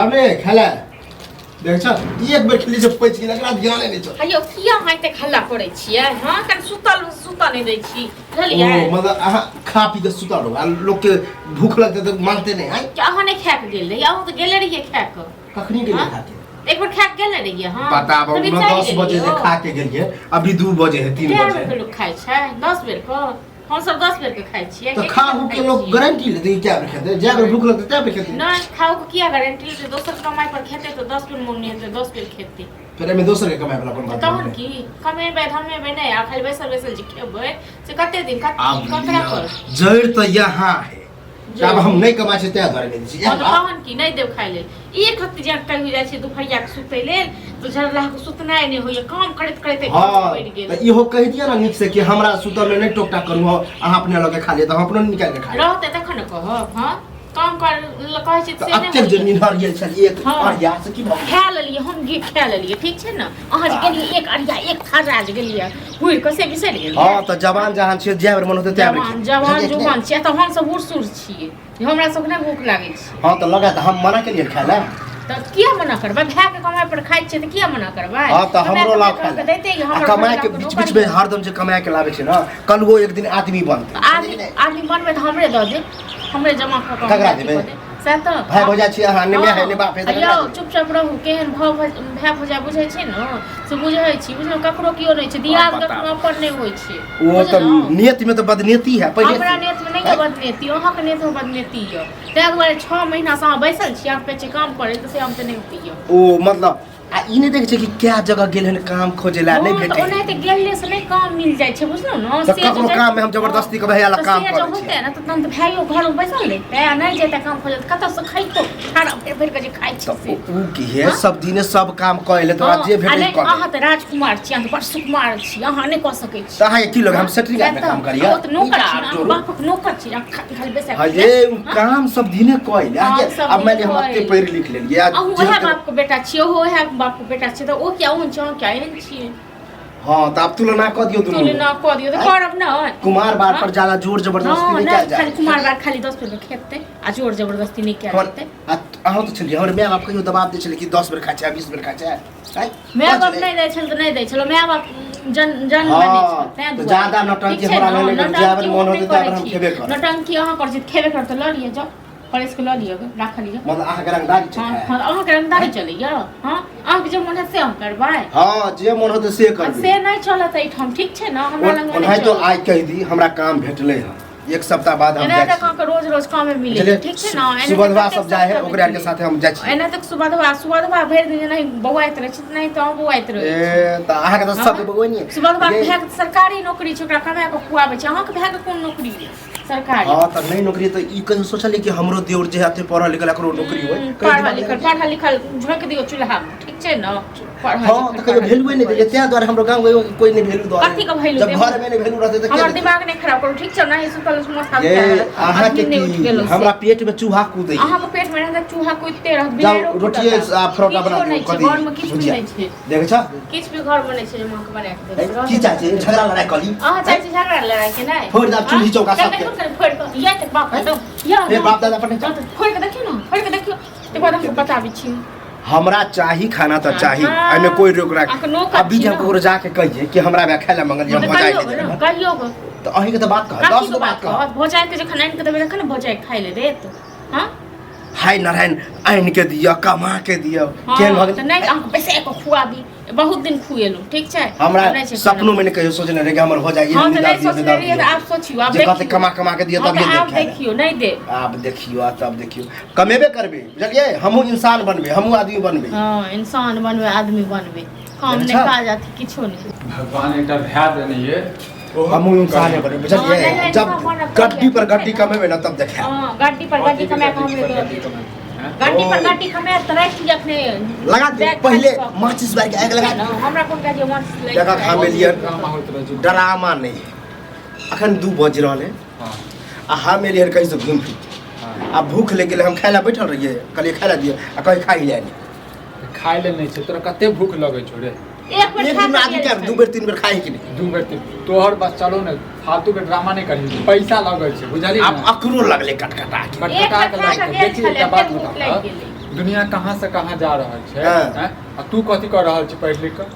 अबे खेला देख छ एक बेर खेली से पैच गेल एकरा ध्यान नै छ अयो किया हाइते हल्ला करै छियै हां कन सुतल नै दै छी बुझलियै ओ मतलब अहाँ खा पी के सुतल रहो लोग के भूख लगते तो मानते नहीं है क्या अहाँ नै खा के गेल रही अहाँ तो गेले रहिए खा के कखनी गेल खा के एक बार खा के गेले रहिए हां पता बा 10 बजे से खा के गेलिए अभी 2 बजे है 3 बजे के लोग खाइ छै 10 बेर को हम सब 10 बेर के खाइ छियै तो खाओ के लोग गारंटी लेते क्या खेते जे अगर भूख लगते तब खेते नहीं खाओ के किया गारंटी लेते दोसर कमाई पर खेते तो 10 बेर मन नहीं हेते 10 बेर खेती फिर में दोसर के कमाई वाला अपन बात तहन की कमेबै धमेबै नहीं आ खाली बैसल जे खेबै से कते दिन कतरा पर जड़ तो यहाँ है जब हम नहीं कमाई छै तै द्वारा नहीं छी तहन की नहीं देव खाइ ले एक हफ्ते जे कहि हो जाइ छै दुपहरिया के सुतै लेल तो झरला के सुतनाय नहीं होय काम करत करत बैठ गेल त इहो कहि दिया ना नीक से कि हमरा सुतल में नहीं टोकटा करू अहाँ अपने लगे खा लिए त हम अपनो निकाल के खा रहते तखन कहब हां काम कर कहै छै से अत्ते जे निहर गेल छै एक अरिया से की खा लेलिए हम गे खा लेलिए ठीक छै ना अहाँ जे गेलिए एक अरिया एक थाजा जे गेलिए हुर कसे बिसरि गेलिए हां त जवान जहान छै जे बेर मन होते तै बेर जवान जुवान छै त हम सब बूढ़-सूढ़ छियै हमरा सब नै भूख लागै छै हां त लगा त हम मना के लिए खाला त किया मना करबै भाय के कमाई पर खाइ छै त किया मना करबै हां त हमरो ला खा देते हमर कमाई के बीच बीच में हरदम जे कमाई के लावे छै ना कल वो एक दिन आदमी बनतै आदमी बनबै त हमरे द दे हमरे जमा क के ककरा देबै भाई भौजा छी अहाँ ने में है ने बाप है त यो चुपचाप रहू केहन भाई भौजा बुझै छै न से बुझै छी बुझलो ककरो कियो नै छै दियाद ककरो पर नै होय छै वो त नियत में तो बदनीति है पहले हमरा नियत में नै बदनीति अहाँ के नियत में बदनीति य तै दुआरे 6 महीना से अहाँ बैसल छी आप पे काम करे त से हम त नै होइय ओ मतलब आ ई नै देख छै कि क्या जगह गेल हन काम खोजेला नै भेटै ओने त गेलले से नै काम मिल जाय छै बुझलो न से ककरो काम में हम जबरदस्ती के भैया ला काम करै छी होते न त तन भाइयो घर में बैसल रहते आ नै जेता काम खोजे कत से खैतो खाना फेर के जे खाइ छी से उ की है सब दिने सब काम कइले तोरा जे भेटै कर अहाँ त राजकुमार छी अहाँ त बड़ सुकुमार छी अहाँ नै क सकै छी त अहाँ की लोग हम सेटरिंग में काम करिया ओ त नौकर छी बाप नौकर छी खाली बैसा अरे काम सब दिने कइले अब मैंने हम अत्ते पढ़ लिख लेलिए आ ओहे बाप के बेटा छी ओहे बाप के बेटा छी ओ क्या उन छ क्या एहन छी हां त अब तुलना क दियो दुनु तुलना क दियो त करब न कुमार बार पर ज्यादा जोर जबरदस्ती नहीं किया जाए खाली कुमार बार खाली 10 बेर खेते आ जोर जबरदस्ती नहीं किया जाते अहाँ तो छलिए हमर माय बाप कहियो दबाव दे छले कि 10 बेर खा छै 20 बेर खा छै माय बाप नहीं दै छल त नहीं दै छलो माय बाप जन बने छै त ज्यादा नौटंकी हमरा नहीं जाबर मन होते त हम खेबे कर नौटंकी अहाँ कर छी खेबे कर त ल लिए जाओ कॉलेज के ल लियो राख लियो मतलब अहाँ के रंगदारी छै हां अहाँ के रंगदारी चलैया हां अहाँ के जे मन है से हम करबै हां जे मन होते से करबै से नहीं चलत है हम ठीक छै ना हमरा लंग नहीं तो आज कह दी हमरा काम भेटले है एक सप्ताह बाद हम जाय छी एना रोज रोज काम में मिले ठीक छै ना सुबहवा सब जाय है ओकरा के साथे हम जाय छी एना तक सुबहवा भर दिन नहीं बौआइत रहे छै नहीं तो बौआइत रहे ए त अहाँ के त सब बौआ नहीं सुबहवा भाग सरकारी नौकरी छै ओकरा कमाय के खुआबै छै अहाँ के भाग कोन नौकरी सरकारी हां त नहीं नौकरी त ई कहीं सोचले कि हमरो देवर जे हाथे पढ़ल लिखल करो नौकरी होय पढ़ा लिखल झोंक दियो चूल्हा ठीक छै ना हां त कहियो वैल्यू नहीं दे त्या द्वारा हमरो गांव कोई नहीं वैल्यू दो कथि का वैल्यू जब घर में नहीं वैल्यू रहते त हमर दिमाग नहीं खराब करू ठीक छै ना सुतल समस्या अहाँ के हमरा पेट में चूहा कूदै अहाँ के पेट में रहत चूहा कूदते रहत बिना रोटी फरोटा बना दे कथि घर में किछ नहीं छै देख छ किछ भी घर बनै छै मां के बना के दे की चाहे झगड़ा लड़ाई करी अहाँ चाहे झगड़ा लड़ाई के नहीं फोड़ दा चूल्ही चौका सब के फोड़ के या त बाप तो या ए बाप दादा पटे फोड़ के देखियो ना फोड़ के देखियो त बाद हम बताबै छी हमरा चाही खाना तो चाही एमे कोई रोक राख अभी जब कोर जाके कहिए कि हमरा बे खाइला मंगल हम भजाई दे कहियो तो अही के तो बात कह 10 बात कह भजाई के जे खाना के देबे ना भजाई खाइ ले रे तो हां हाय नारायण आइन के दिया कमा के दिया केन भग त नहीं अहाँ पैसे को खुआबी बहुत दिन खुएलो ठीक छै हमरा सपनों में नहीं कहियो सोचने रे कि हमर हो जाए हां त नहीं सोचने रे त आप सोचियो आप देखियो कमा कमा के दिया तब ये आप देखियो नहीं दे आप देखियो तब देखियो कमेबे करबे बुझलिए हमहु इंसान बनबे हमहु आदमी बनबे हां इंसान बनबे आदमी बनबे काम नहीं का जाती किछो नहीं भगवान एकटा भ्या देने ये हमहु इंसान बनबे बुझलिए जब गड्डी पर गड्डी कमेबे ना तब देखा हां गड्डी पर गड्डी कमे के हमरे दो गड्डी पर गड्डी कमे त राख लिया अपने लगा दे पहले माचिस बार के आग लगा हमरा कोन का जे माचिस लगा जगह खा में लिए ड्रामा होत रहे ड्रामा नहीं अखन 2 बज रहले हां आ हम एलियर कहीं से घूम फिर आ भूख लग गेले हम खाइला बैठल रहिए कहलिए खाइला दिए आ कहीं खाइ ले नहीं खाइ ले नहीं छै तोरा कते भूख लगे छौ रे एक बेर दिन में आदमी क्या 2 बेर 3 बेर खाइ कि नहीं 2 बेर तोहर बस चलो ने फालतू के ड्रामा नहीं करी पैसा लगे छै बुझली आप अकरो लगले कटकटा के एक खा के देखी त बात बता दुनिया कहाँ से कहाँ जा रहल छै हाँ। हैं? आ तू कथी कर रहल छी पढ़ लिख कऽ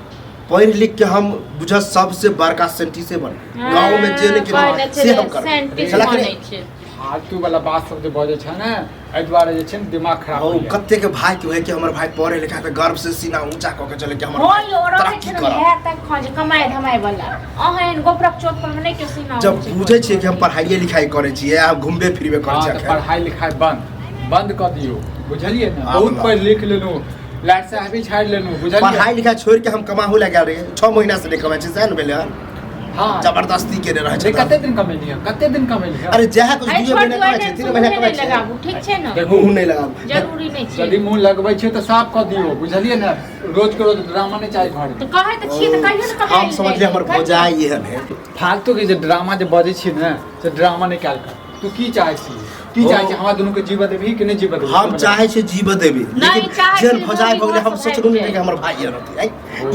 पढ़ लिख के हम बुझ सबसे बड़का साइंटिस्ट बन गांव में जे नहीं के से हम कर साइंटिस्ट चला के बनै छै फालतू वाला बात सब जे बजै छै ने एहि दुआरे जे छै ने दिमाग खराब ओ होइए। कत्ते के भाई के है कि हमर भाई पढ़े लिखा के गर्व से सीना ऊंचा क के चले कि हमर हो यो रहे तरक्की छै कर है तक खज कमाए धमाए वाला अहन गोपरक चोट पर नहीं के सीना जब बुझे छिए कि हम पढ़ाई लिखाई करे छिए आ घूमबे फिरबे करे हाँ, छिए तो पढ़ाई लिखाई बंद कर दियो बुझलिए ना हाँ, बहुत बोला। पढ़ लिख लेलू लाइट से अभी छाड़ लेलू बुझलिए पढ़ाई लिखाई छोड़ के हम कमाहू लगा रहे 6 महीना से नहीं कमाए छी सैन भेले हाँ जबरदस्ती के रहे अरे छै कते दिन कमेली है कते दिन कमेली है अरे जहाँ कुछ आई 2 छोड़ महीना कमाए छी 3 महीना कमाए छी लगाबू ठीक छै ना देखू मुंह नहीं लगाब जरूरी नहीं छै यदि मुंह लगबै छै तो साफ कऽ दियो बुझलिए ना रोज के रोज ड्रामा नहीं चाही घर तो कहे त छी त कहियो न कमाए हम समझले हमर भौजाई एहन है फालतू के जे ड्रामा जे बजै छी ने से ड्रामा नहीं कैल कर तू की चाहै छी की चाहै छी हमरा दुनू के जीवन देबही कि नहीं जीवन देबही हम चाहे छे जीव देबे नहीं, लेकिन चाहे जेन छी भौजाई तो भगले हम भी सोचलू नहीं है। कि हमर भाई रहते आई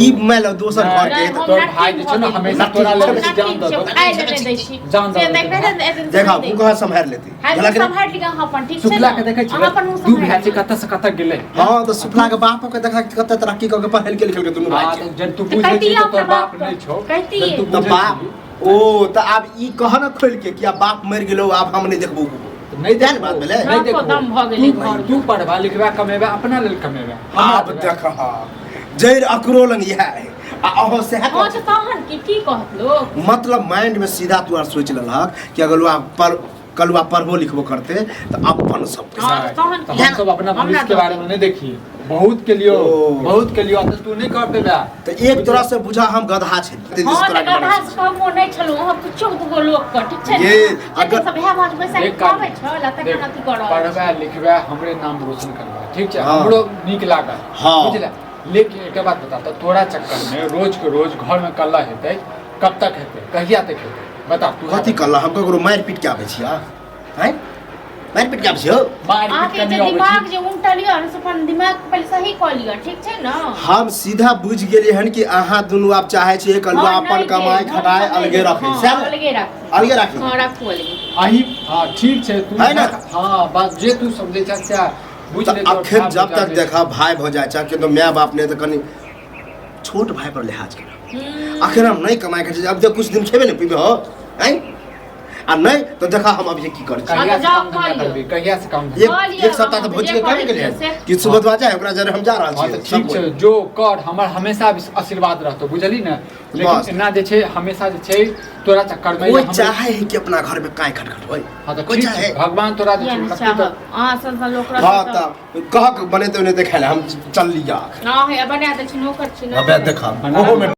ई मैं लो दोसर घर के नहीं, त- तोर भाई जे छै ने हमेशा तोरा हम लेल ना जान ठीक दऽ छै दो आइ लेने दै छी जान दऽ से दो। देख रहे हैं देखा तू कहाँ संभाल लेती हाल झलक रे। संभाल लिगा हम अपन ठीक छै सुखला के देखै छी हम अपन मुंह दू संभाल भाई छै कतऽ से कतऽ गेलै हाँ तो सुफला के बाप के देखा कि कते तरक्की क के पढ़ल के लिखल के दुनू हाँ, भाई तो के जब तू तो बुझै छी कहती तो तोर अपना बाप बाप नहीं छौ कहती जब तू तो बुझै बाप छी, ओ तो अब ई कह न खोल के कि अब बाप मर गेलो अब हम नहीं देखबो तो नहीं ध्यान देखबो, बात भेलै? नहीं बाप को देखबो। दम भऽ गेलै तू- घर तू पढ़बा लिखबा कमेबा अपना लेल कमेबा आप देख जैर अकरो लंग यह है आ अहो से है हां त तहन की कहत लोग मतलब माइंड में सीधा तू आर सोच ललहक कि अगर कलुआ पढ़बो लिखबो करते तो अपन सब हाँ, तो तहन तो की? हम सब अपना हमरा भविष्य के तो- बारे में नहीं देखिए बहुत के लिए ओ। बहुत के लिए तो तू नहीं कर पेबा तो एक तरह से बुझा हम गधा छे हां त गधा सब नै छलो हम कुछो दुगो लोग क ठीक छै ये, अगर अगर- सब है बात पैसा एक काम- कमाबै छ लता देख, कना करब पढ़बा लिखबा हमरे नाम रोशन करबा ठीक छै हाँ। हमरो नीक लागल हाँ। बुझले लेकिन एक बात बता तो तोरा चक्कर में रोज के रोज घर में कल्ला हेतै कब तक हेतै कहिया तक हेतै बता तू कथी कल्ला हम ककरो मारि पीट के आबै छियै हैं मारि पीट के आबै छियै मार आके पीट जे कनी दिमाग अबै छी जे उल्टा लियो न से अपन दिमाग पहले सही क लियो ठीक छै न हम सीधा बुझ गेलिए हन कि अहाँ दुनू आब चाहे छियै कलुआ हाँ, अपन नहीं कमाई दे, खटाई हम अलगे रखे हाँ, सैह ने? अलगे राखू अलगे राखी हां राखू अलगे आही हाँ ठीक छै तू है ना? हाँ बस जे तू समझे छै से बुझ तो ले तो आखिर ठाम जब बुझा तक ले। देखा भाई भौजाई चाहे तो माय बाप ने तो कनी छोट भाई पर लिहाज करा आखिर हम नहीं कमाए के अब जब कुछ दिन खेबे नहीं पीबे हो हैं आ नहीं तो देखा हम अभी की कर कहिया से जाओ काम धंधा खा लियो। करबी कहिया से काम धंधा? एक सप्ताह तो भोज के काम के लिए से। कि सुबह तो आ जाए ओकरा जरे हम जा रहल हाँ तो छियै ठीक छै जो कर हमर हमेशा आशीर्वाद रहतो बुझली ना बस। लेकिन एना जे छै हमेशा जे छै तोरा चक्कर में कोई हमरे- चाहे है कि अपना घर में काय खटखट होय हाँ तो कोई ठीक चाहे छै भगवान तोरा जे या छै नहीं शक्ति चाहब दऽ- हां संसार लोग हाँ तब कह के बने तो नहीं देखाले हम चल लिया हां है बना दे छी नौकर छी अबे देखा बना ओहो में